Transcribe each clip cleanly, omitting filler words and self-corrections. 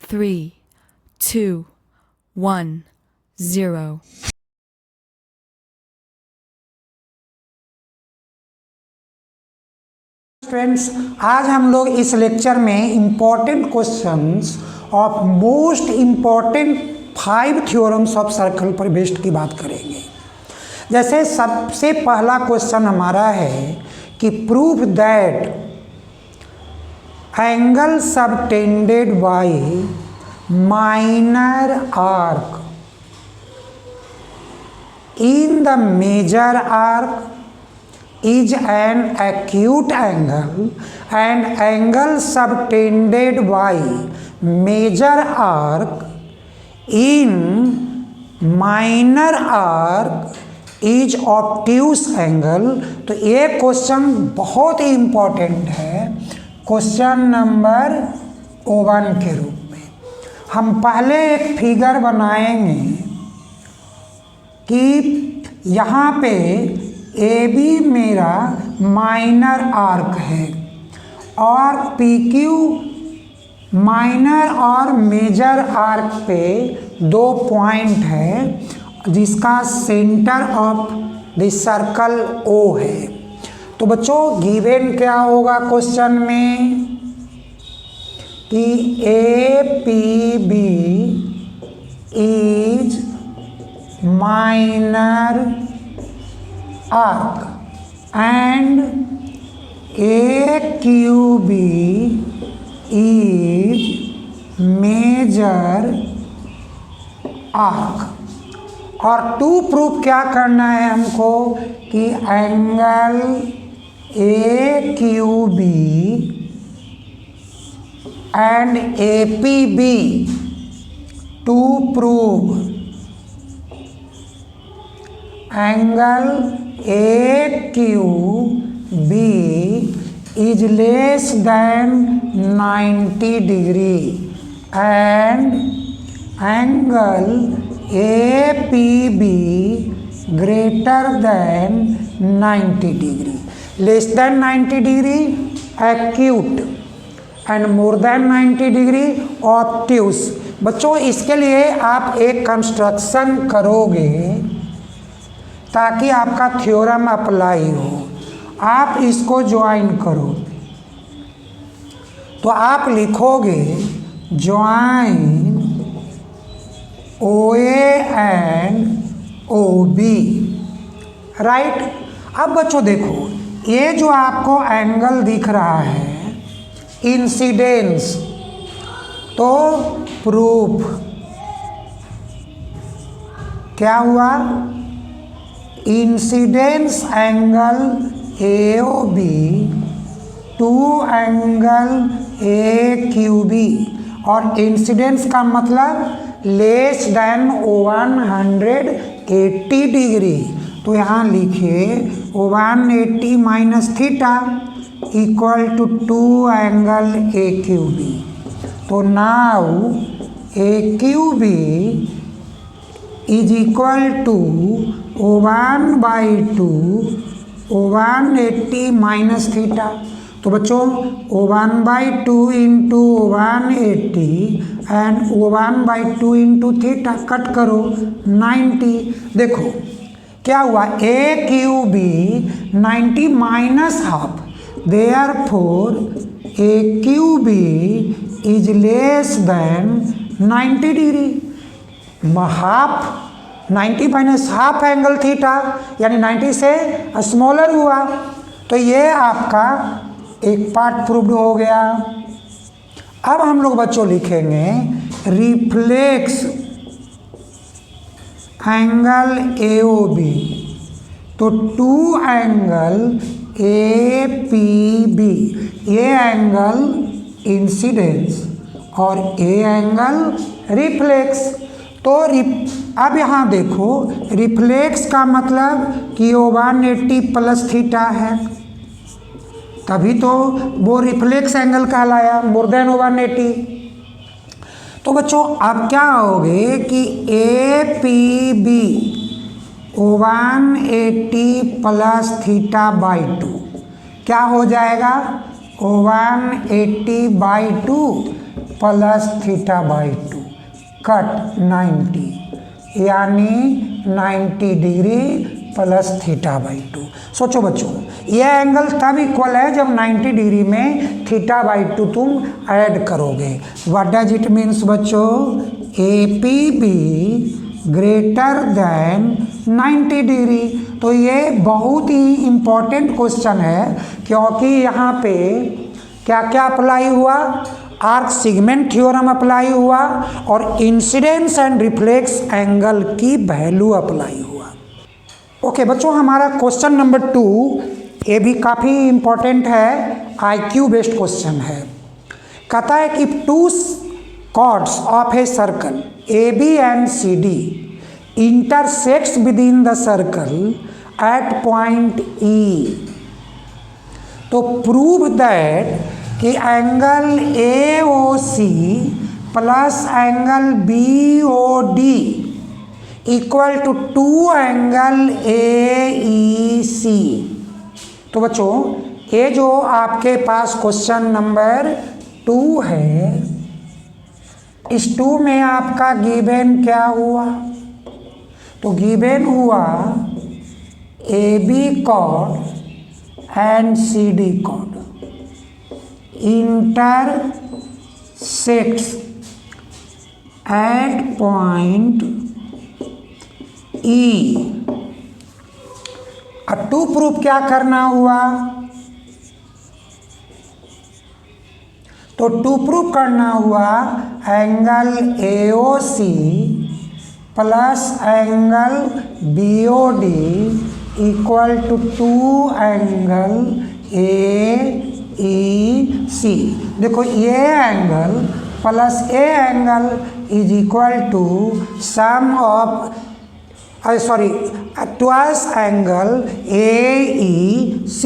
Three, 2, 1, 0. Friends, आज हम लोग इस लेक्चर में important questions of most important 5 theorems of circle पर बेस्ड की बात करेंगे। जैसे सबसे पहला क्वेश्चन हमारा है कि prove that angle subtended by minor arc in the major arc is an acute angle and angle subtended by major arc in minor arc is obtuse angle। तो ये क्वेश्चन बहुत ही इम्पोर्टेंट है, क्वेश्चन नंबर 1 के रूप में। हम पहले एक फिगर बनाएंगे कि यहाँ पे ए बी मेरा माइनर आर्क है और पी क्यू माइनर और मेजर आर्क पे 2 पॉइंट है जिसका centre of the circle O है। तो बच्चों गिवन क्या होगा क्वेश्चन में कि A P B is minor arc and AQB is major arc। और टू प्रूफ क्या करना है हमको कि angle AQB and APB to prove angle AQB is less than 90 degree and angle APB greater than 90 degree। less than 90 degree acute and more than 90 degree obtuse। बच्चों इसके लिए आप एक कंस्ट्रक्शन करोगे ताकि आपका थ्योरम अप्लाई हो। आप इसको ज्वाइन करो तो आप लिखोगे join O A and O B, right. अब बच्चों देखो ये जो आपको एंगल दिख रहा है इंसिडेंस, तो प्रूफ क्या हुआ, incidence angle AOB to angle AQB। और इंसिडेंस का मतलब लेस देन 180 डिग्री। तो यहाँ लिखिए 180 minus theta equal to 2 angle AQB। तो now AQB is equal to 1/2 180 minus theta. तो बच्चों 1/2 into 180 and 1/2 into theta cut करो 90। देखो क्या हुआ, AQB 90 minus half, therefore AQB is less than 90 degree. Half 90 minus half angle theta यानी 90 से smaller हुआ। तो ये आपका एक पार्ट प्रूव्ड हो गया। अब हम लोग बच्चों लिखेंगे रिफ्लेक्स एंगल AOB। तो 2 एंगल APB, ये एंगल इंसिडेंस और ये एंगल रिफ्लेक्स। तो अब यहाँ देखो रिफ्लेक्स का मतलब कि 180 प्लस थीटा है, तभी तो वो रिफ्लेक्स एंगल कहलाया, मोर देन 180। तो बच्चों अब क्या होगे कि A P B 180 plus theta by 2 क्या हो जाएगा 180/2 प्लस थीटा बाई 2 कट 90 यानी 90 डिग्री प्लस थीटा बाई 2। सोचो बच्चों ये एंगल तब इक्वल है जब 90 डिग्री में थीटा बाई 2 तुम ऐड करोगे। व्हाट डज इट मीन्स बच्चों ए P be greater than 90 degree. तो ये बहुत ही इम्पॉर्टेंट क्वेश्चन है क्योंकि यहाँ पे क्या क्या अप्लाई हुआ, आर्क सेगमेंट थ्योरम अप्लाई हुआ और इंसिडेंस एंड रिफ्लेक्स एंगल की वैल्यू अप्लाई हुआ। ओके बच्चों हमारा क्वेश्चन नंबर 2 ये भी काफ़ी इम्पॉर्टेंट है, आईक्यू बेस्ड क्वेश्चन है। कहता है कि to chords of a circle AB and CD intersects within the circle at point E। तो प्रूव दैट कि angle AOC plus angle BOD equal to 2 angle AEC। तो बच्चों ये जो आपके पास क्वेश्चन नंबर 2 है, इस 2 में आपका गिवन क्या हुआ, तो गिवन हुआ AB chord and CD chord intersects at point E। अब 2 प्रूफ क्या करना हुआ, तो 2 प्रूफ करना हुआ angle AOC plus angle BOD equal to 2 angle AEC। देखो ये angle plus a angle is equal to sum of twice angle AEC।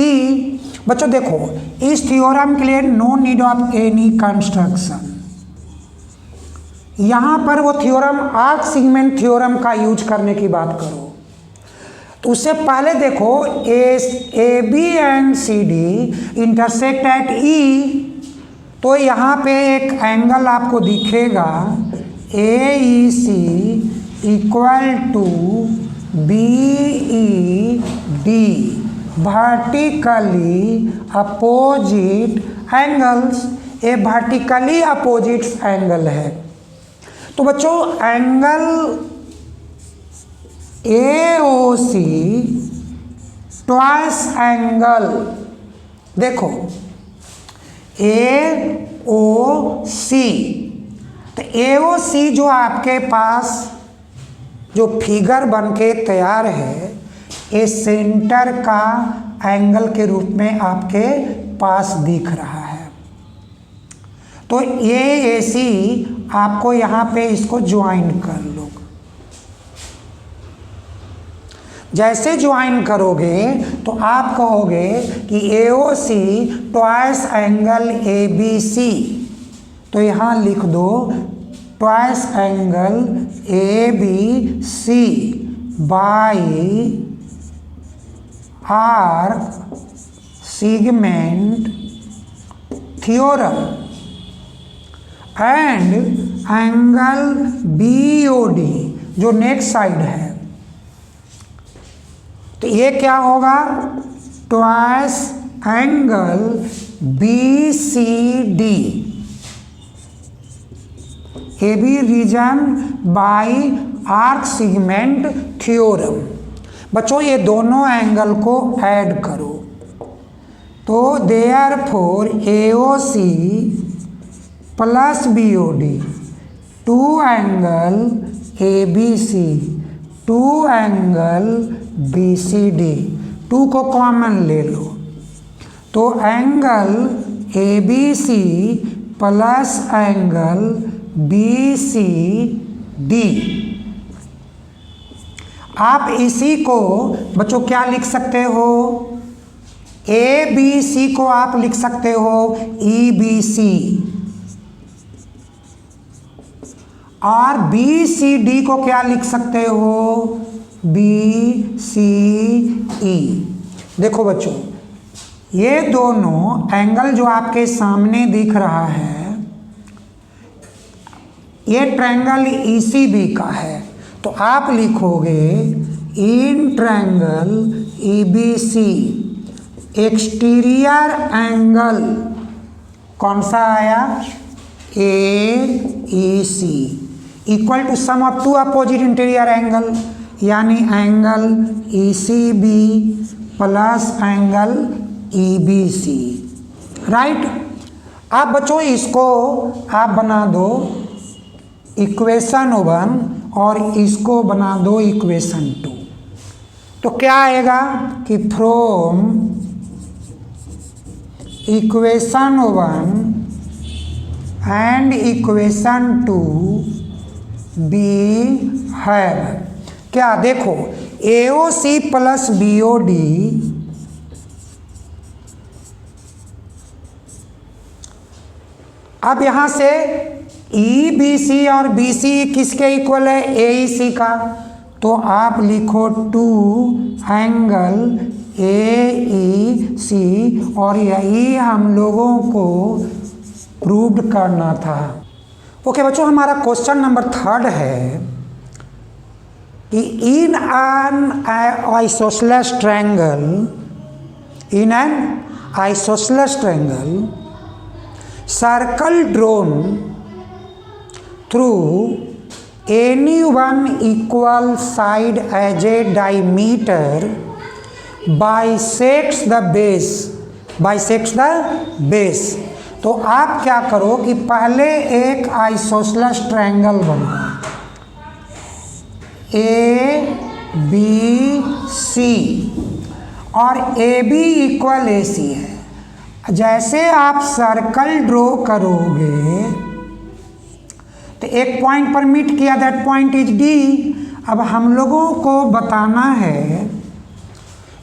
बच्चों देखो इस थ्योरम के लिए no need of any construction, यहाँ पर वो थ्योरम आर्क सेगमेंट थ्योरम का यूज करने की बात करो। तो उससे पहले देखो AB and CD intersect at E, तो यहाँ पे एक एंगल आपको दिखेगा AEC equal to BED vertically opposite angles. ये वर्टिकली अपोजिट एंगल है। तो बच्चों एंगल AOC ट्वाइस एंगल देखो AOC, तो AOC जो आपके पास जो फिगर बन के तैयार है ये सेंटर का एंगल के रूप में आपके पास दिख रहा है। तो ये AC आपको यहाँ पे इसको ज्वाइन कर लो। जैसे ज्वाइन करोगे तो आप कहोगे कि AOC ट्वाइस एंगल ABC, तो यहाँ लिख दो twice angle ABC by arc segment theorem and angle BOD जो नेक्स्ट साइड है। तो ये क्या होगा twice angle BCD AB reason by arc segment theorem. बच्चों ये दोनों एंगल को ऐड करो, तो therefore AOC plus BOD 2 angle ABC 2 angle BCD, 2 को कॉमन ले लो, तो angle ABC plus angle BCD। आप इसी को बच्चों क्या लिख सकते हो, ABC को आप लिख सकते हो EBC। और बी सी डी को क्या लिख सकते हो, बी सी ई। देखो बच्चों, ये दोनों एंगल जो आपके सामने दिख रहा है, ये ट्रायंगल ईसीबी का है, तो आप लिखोगे in triangle EBC exterior angle कौन सा आया, A E C, equal to sum of two opposite interior angle, यानी angle E C B plus angle E B C, right. अब बच्चों इसको आप बना दो इक्वेशन 1 और इसको बना दो इक्वेशन 2। तो क्या आएगा कि from equation 1 and equation 2 be have, क्या देखो AO C plus B O D अब यहां से ई बी सी और बी सी किसके इक्वल है, ए ई सी का, तो आप लिखो 2 एंगल ए ई सी, और यही हम लोगों को प्रूव करना था। ओके बच्चों, हमारा क्वेश्चन नंबर 3 है कि in an isosceles triangle, in an isosceles triangle circle drawn through any one equal side as a diameter bisects the base। तो आप क्या करो कि पहले एक आइसोसेलेस ट्रायंगल बनाओ ए बी सी, और ए बी इक्वल ए सी है। जैसे आप सर्कल ड्रॉ करोगे तो एक पॉइंट पर मीट किया, दैट पॉइंट इज डी। अब हम लोगों को बताना है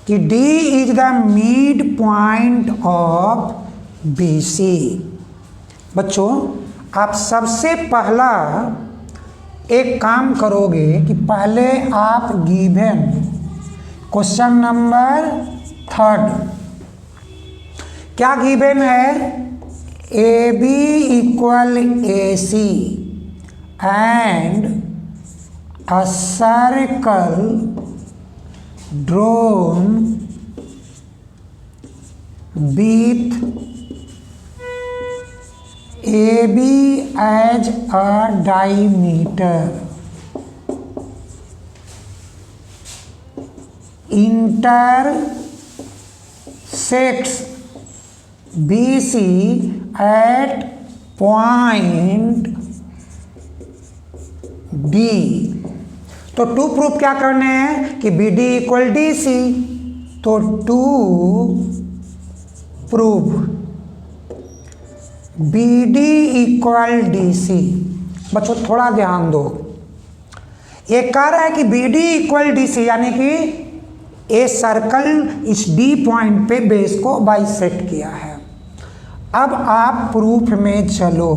कि D is the midpoint of B C. बच्चों आप सबसे पहला एक काम करोगे कि पहले आप गिवन क्वेश्चन नंबर 3 क्या गिवन है, A B equal A C and a circle drawn with A B as a diameter intersects BC at point D। तो 2 प्रूफ क्या करने हैं कि BD इक्वल DC, तो 2 प्रूफ BD इक्वल DC। बच्चों थोड़ा ध्यान दो, ये कह रहा है कि BD इक्वल DC, यानी कि ए सर्कल इस D पॉइंट पे बेस को बाइसेक्ट किया है। अब आप प्रूफ में चलो।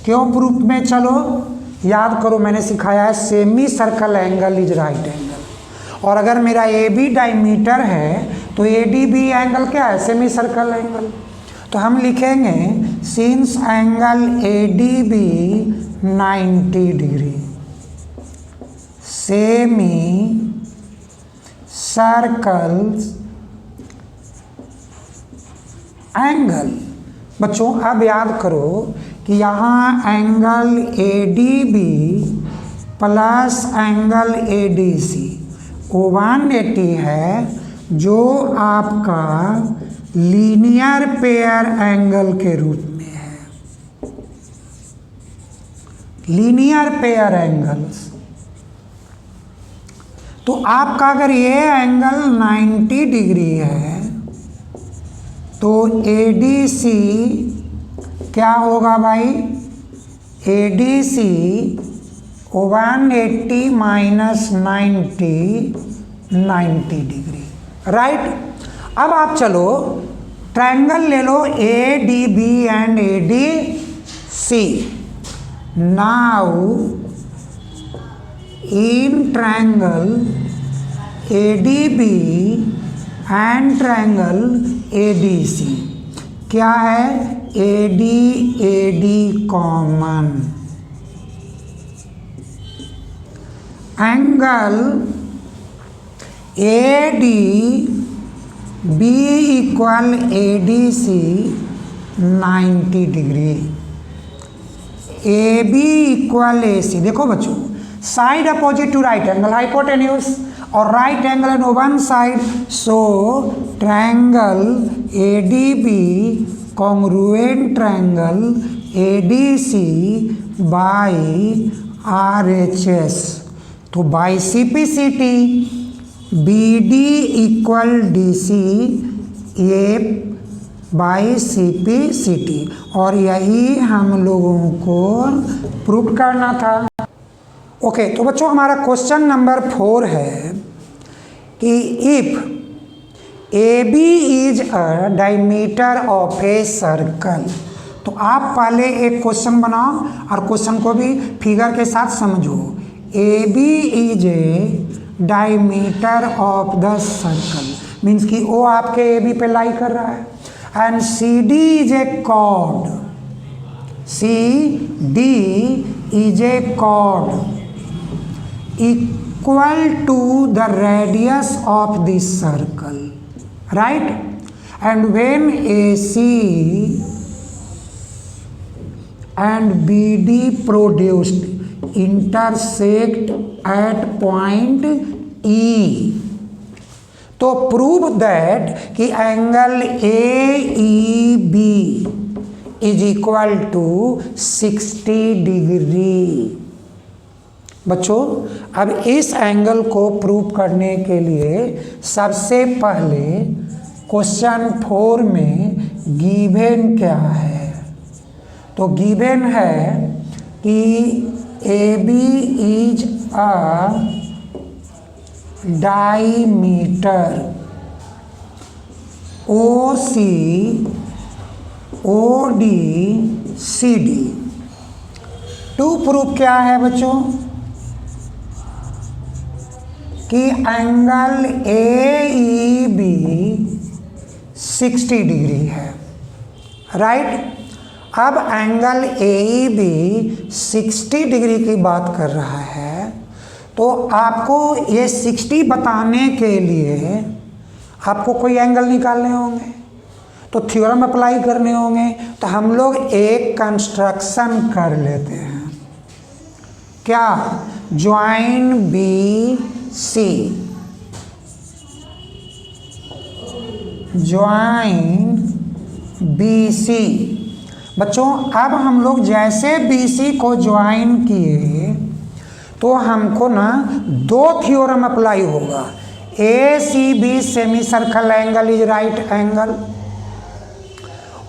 क्यों प्रूफ में चलो, याद करो मैंने सिखाया है semi circle angle is right angle, और अगर मेरा ए बी डायमीटर है तो ए डी बी एंगल क्या है, सेमी सर्कल एंगल। तो हम लिखेंगे since angle A D B 90 degree semicircle's angle. बच्चों अब याद करो कि यहाँ angle A D B plus angle A D C 180 है, जो आपका लीनियर पेयर एंगल के रूप में है। लीनियर पेयर एंगल्स, तो आपका अगर ये एंगल 90 डिग्री है तो ADC क्या होगा भाई, ADC 180 माइनस 90 डिग्री, राइट। अब आप चलो ट्रायंगल ले लो ADB and ADC। Now in triangle ADB and triangle ADC, क्या है? AD common, angle ADB equal ADC 90 degree, AB equal AC। देखो बच्चों, side opposite to right angle hypotenuse और right angle in one side, so triangle ADB congruent triangle ADC by RHS। तो by CPCT BD equal DC, ये by CPCT, और यही हम लोगों को प्रूव करना था। ओके, तो बच्चों हमारा क्वेश्चन नंबर 4 है कि if AB is a diameter of a circle. तो आप पहले एक क्वेश्चन बनाओ और क्वेश्चन को भी फिगर के साथ समझो। AB is a diameter of the circle, means कि वो आपके AB पे लाई कर रहा है, and CD is a chord, CD is a chord equal to the radius of this circle, right? And when AC and BD produced intersect at point E, तो prove that कि angle AEB is equal to 60 degree. बच्चों, अब इस angle को prove करने के लिए सबसे पहले क्वेश्चन 4 में गिवन क्या है? तो गिवन है कि AB is a diameter, OC OD CD। To proof क्या है बच्चों? कि एंगल AEB 60 डिग्री है, राइट? अब एंगल AEB 60 डिग्री की बात कर रहा है, तो आपको ये 60 बताने के लिए आपको कोई एंगल निकालने होंगे, तो थ्योरम अप्लाई करने होंगे। तो हम लोग एक कंस्ट्रक्शन कर लेते हैं, क्या? Join BC, join BC। बच्चों, अब हम लोग जैसे BC को ज्वाइन किए तो हमको ना दो थ्योरम अप्लाई होगा। ACB semi circle angle is right angle,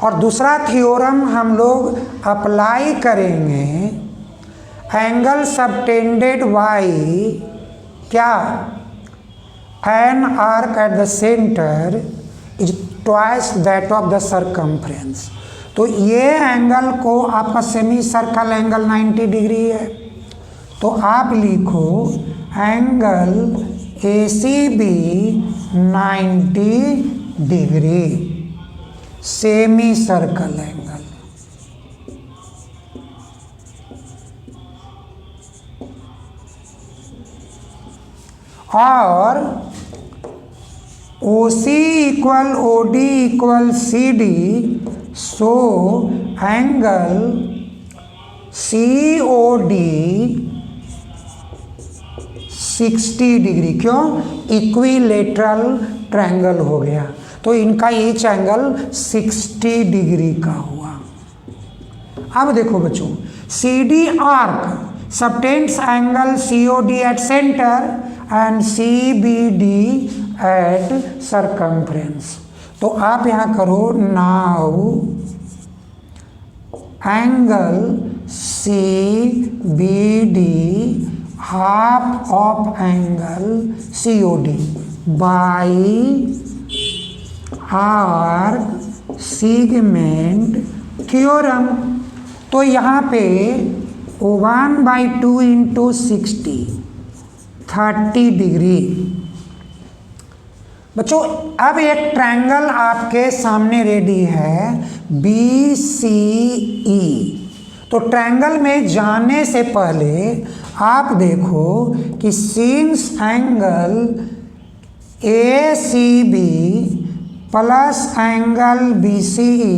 और दूसरा थ्योरम हम लोग अप्लाई करेंगे एंगल सबटेंडेड बाई क्या? An arc at the centre is twice that of the circumference. तो ये एंगल को आपका सेमी सर्कल एंगल 90 डिग्री है, तो आप लिखो angle ACB 90 degree semi circle angle. और OC equal OD equal CD, so angle COD 60 degree. क्यों? इक्विलेटरल ट्रायंगल हो गया, तो इनका ईच एंगल 60 डिग्री का हुआ। अब देखो बच्चों, CD arc subtends angle COD at centre and CBD at circumference. तो आप यहाँ करो, now angle CBD half of angle COD by arc segment theorem. तो यहाँ पे 1/2 इंटू 60 30 डिग्री। बच्चों अब एक ट्रायंगल आपके सामने रेडी है BCE। तो ट्रायंगल में जाने से पहले आप देखो कि since angle ACB plus angle BCE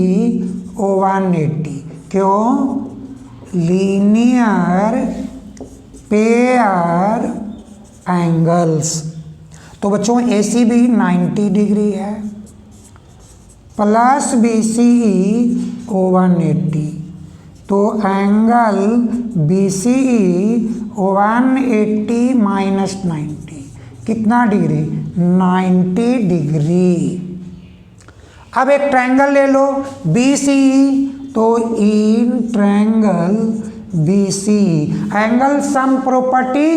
180, क्यों? Linear pair angles. तो बच्चों ACB 90 डिग्री है प्लस BCE 180, तो एंगल BCE 180 माइनस 90 कितना डिग्री? 90 डिग्री। अब एक ट्रायंगल ले लो BCE, तो in triangle BCE angle sum property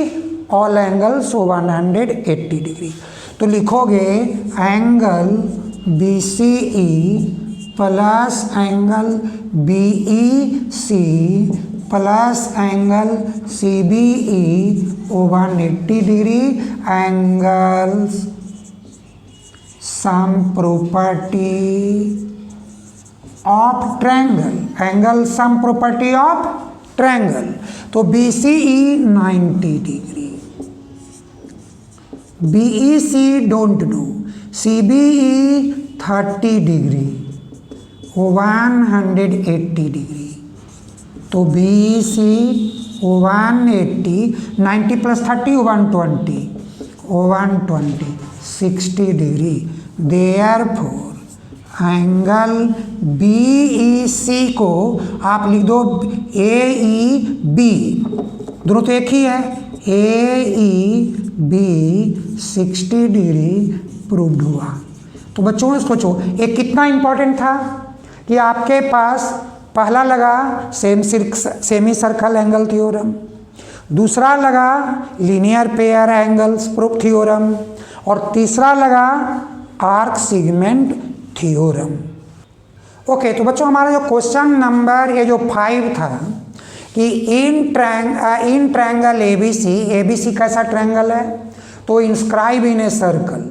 all angles 180 degree. तो लिखोगे angle BCE plus angle BEC plus angle CBE 180 degree, angles sum property of triangle, angle sum property of triangle. तो BCE 90 degree, BEC don't know, CBE 30 degree 180 degree. तो BEC 180 90 plus 30 120 60 degree. Therefore angle BEC को आप लिख दो AEB, दोनों तो एक ही है, AEB 60 डिग्री प्रूव्ड हुआ। तो बच्चों सोचो एक कितना इंपॉर्टेंट था कि आपके पास पहला लगा सेमी सर्कल एंगल थ्योरम, दूसरा लगा linear pair angles proof theorem, और तीसरा लगा आर्क सेगमेंट थ्योरम। ओके, तो बच्चों हमारा जो क्वेश्चन नंबर ये जो 5 था कि इन ट्रायंगल ABC कैसा ट्रायंगल है? तो inscribe in a circle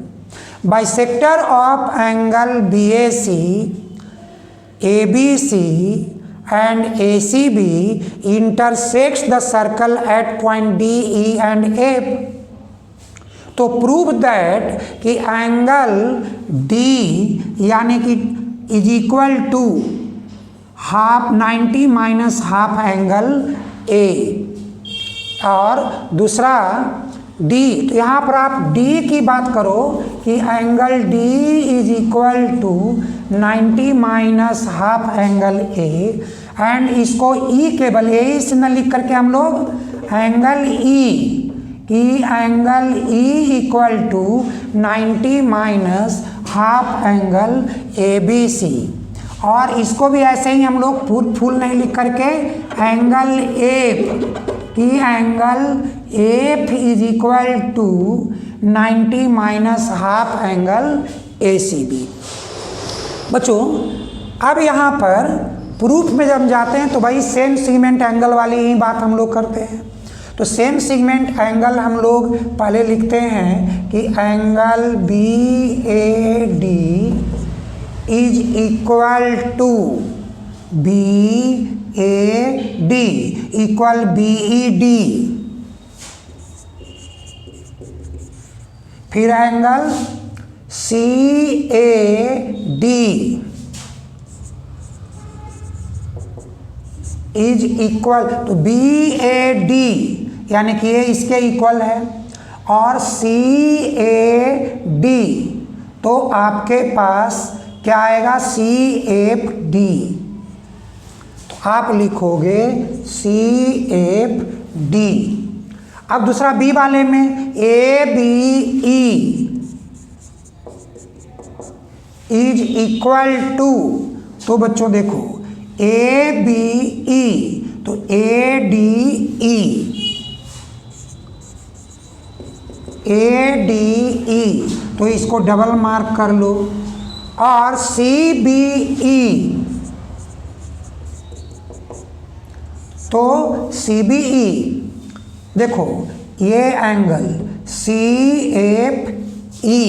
bisector of angle BAC ABC and ACB intersects the circle at point DE and F। तो प्रूव दैट कि एंगल D यानी कि is equal to half 90 minus half angle A, और दूसरा D। तो यहाँ पर आप D की बात करो कि angle D is equal to 90 minus half angle A, and इसको E केवल A से न लिख करके हम लोग एंगल E कि angle E equal to 90 minus half angle ABC, और इसको भी ऐसे ही हम लोग फुल नहीं लिख करके एंगल F कि angle F is equal to 90 minus half angle ACB। बच्चों अब यहाँ पर प्रूफ में जब जाते हैं तो भाई सेम सेगमेंट एंगल वाली ही बात हम लोग करते हैं। तो सेम सेगमेंट एंगल हम लोग पहले लिखते हैं कि angle BAD is equal to BAD equal BED, फिर angle CAD is equal to BAD यानी कि ये इसके इक्वल है, और CAD तो आपके पास क्या आएगा CFD। तो आप लिखोगे CFD। अब दूसरा B वाले में ABE इज इक्वल टू, तो बच्चों देखो ABE तो ADE तो इसको डबल मार्क कर लो, और CBE तो तो CBE, देखो ये एंगल CFE,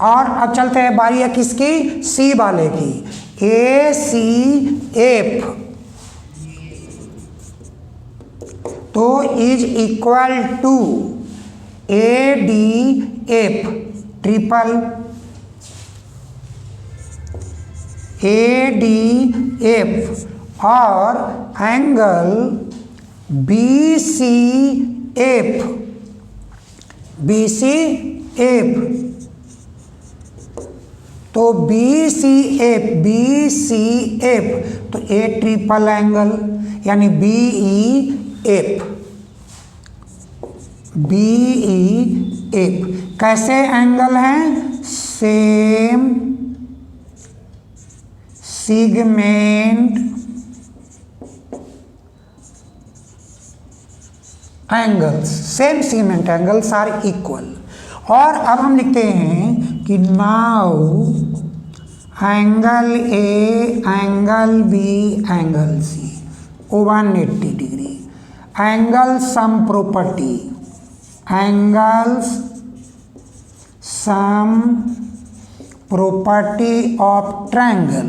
और अब चलते हैं, बारी है किसकी, C वाले की, ACF, तो is equal to ADF, triple ADF, और एंगल BCF, तो BCF तो ए ट्रिपल एंगल यानी BEF कैसे एंगल हैं, same segment angles, same segment angles are equal. और अब हम लिखते हैं कि now angle A, angle B, angle C 180 degree, angle sum property, angles sum property of triangle.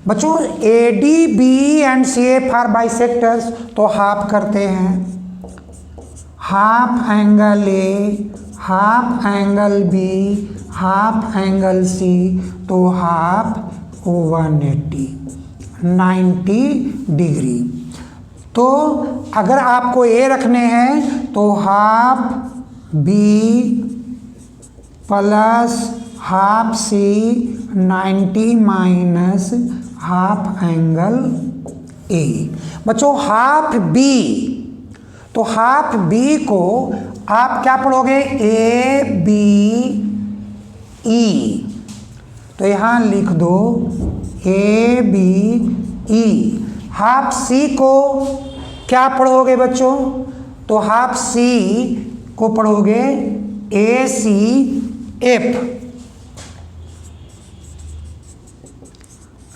बच्चों ADB and CF are bisectors, तो हाफ करते हैं, half angle A, half angle B, half angle C, तो half 180 90 degree. तो अगर आपको ए रखने हैं तो half B plus half C 90 minus half angle A. बच्चों हाफ बी, तो हाफ बी को आप क्या पढ़ोगे, ABE, तो यहाँ लिख दो ABE। हाफ सी को क्या पढ़ोगे बच्चों, तो हाफ सी को पढ़ोगे ACF,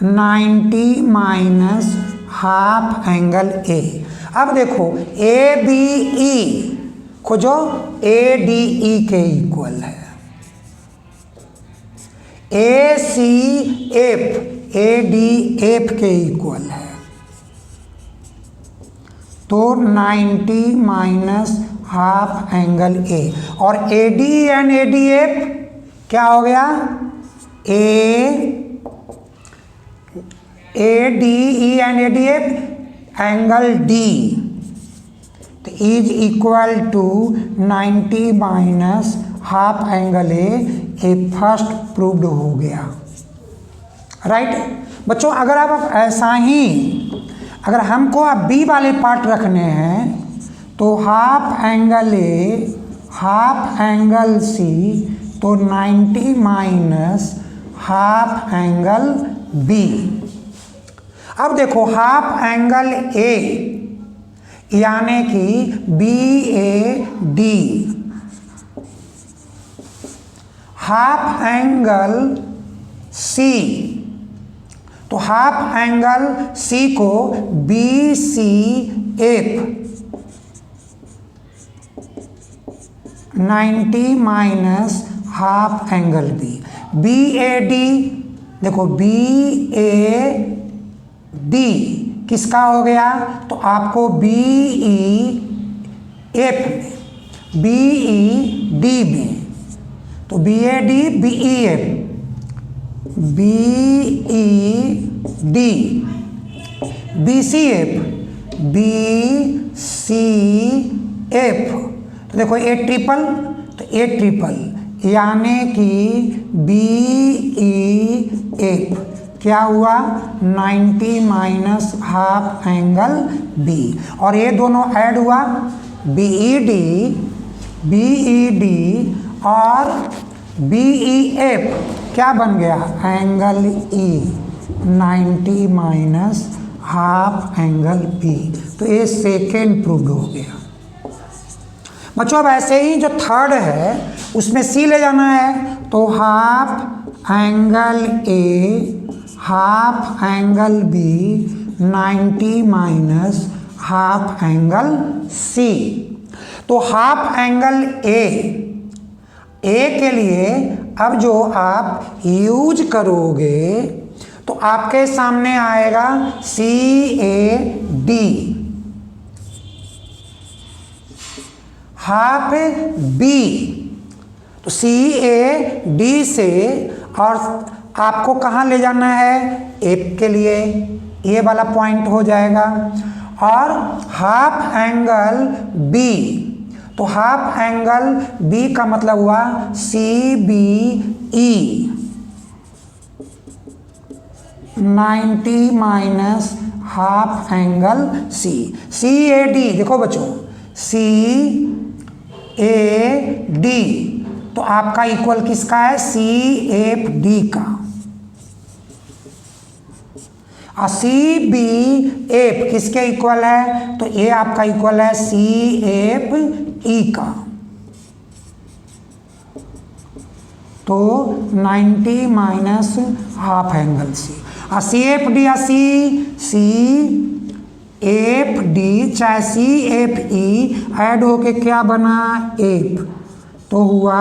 90 माइनस हाफ एंगल ए। अब देखो ABE खोजो, ADE के इक्वल है, ACF ADF के इक्वल है, तो 90 माइनस हाफ एंगल ए। और AD एंड ADF क्या हो गया, ADE and ADF angle D, तो is equal to 90 minus half angle A first proved हो गया, राइट। बच्चों अगर आप ऐसा ही, अगर हमको अब बी वाले पार्ट रखने हैं तो half angle A, half angle C, तो 90 माइनस हाफ एंगल बी। अब देखो हाफ एंगल ए यानी कि BAD, हाफ एंगल सी, तो हाफ एंगल सी को BCF, 90 minus half angle B. BAD देखो BAD किसका हो गया, तो आपको BEF में, BED में, तो BAD BEF, BED, BCF, BCF, तो देखो ए ट्रिपल, तो ए ट्रिपल यानी कि BEF क्या हुआ, 90 माइनस हाफ एंगल बी, और ये दोनों ऐड हुआ BED और BEF क्या बन गया, angle E, 90 minus half angle B, तो ये सेकेंड प्रूव्ड हो गया। बच्चों अब ऐसे ही जो थर्ड है उसमें सी ले जाना है, तो half angle A, half angle B 90 minus half angle C. तो हाफ एंगल ए के लिए अब जो आप यूज करोगे तो आपके सामने आएगा CAD, हाफ बी तो CAD से और आपको कहाँ ले जाना है, एफ के लिए ये वाला पॉइंट हो जाएगा। और हाफ एंगल बी तो हाफ एंगल बी का मतलब हुआ CBE 90 minus half angle C. CAD देखो बच्चों CAD तो आपका इक्वल किसका है, CFD का। और CBF किसके इक्वल है, तो ये आपका इक्वल है CFE का। तो 90 माइनस हाफ एंगल सी। और CFD या CFD चाहे CFE ऐड होके क्या बना, एफ, तो हुआ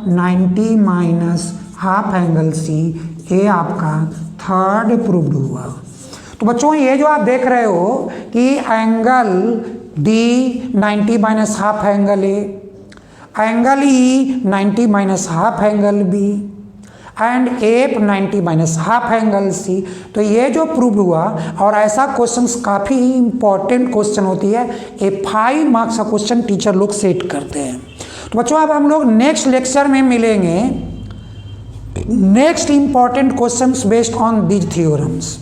90 माइनस हाफ एंगल सी। ये आपका थर्ड प्रूव्ड हुआ। तो बच्चों ये जो आप देख रहे हो कि angle D 90 minus half angle A, angle E 90 minus half angle B and F 90 minus half angle C. तो ये जो प्रूव हुआ, और ऐसा क्वेश्चंस काफ़ी इंपॉर्टेंट क्वेश्चन होती है, ये 5 मार्क्स का क्वेश्चन टीचर लोग सेट करते हैं। तो बच्चों अब हम लोग नेक्स्ट लेक्चर में मिलेंगे next important questions based on these theorems.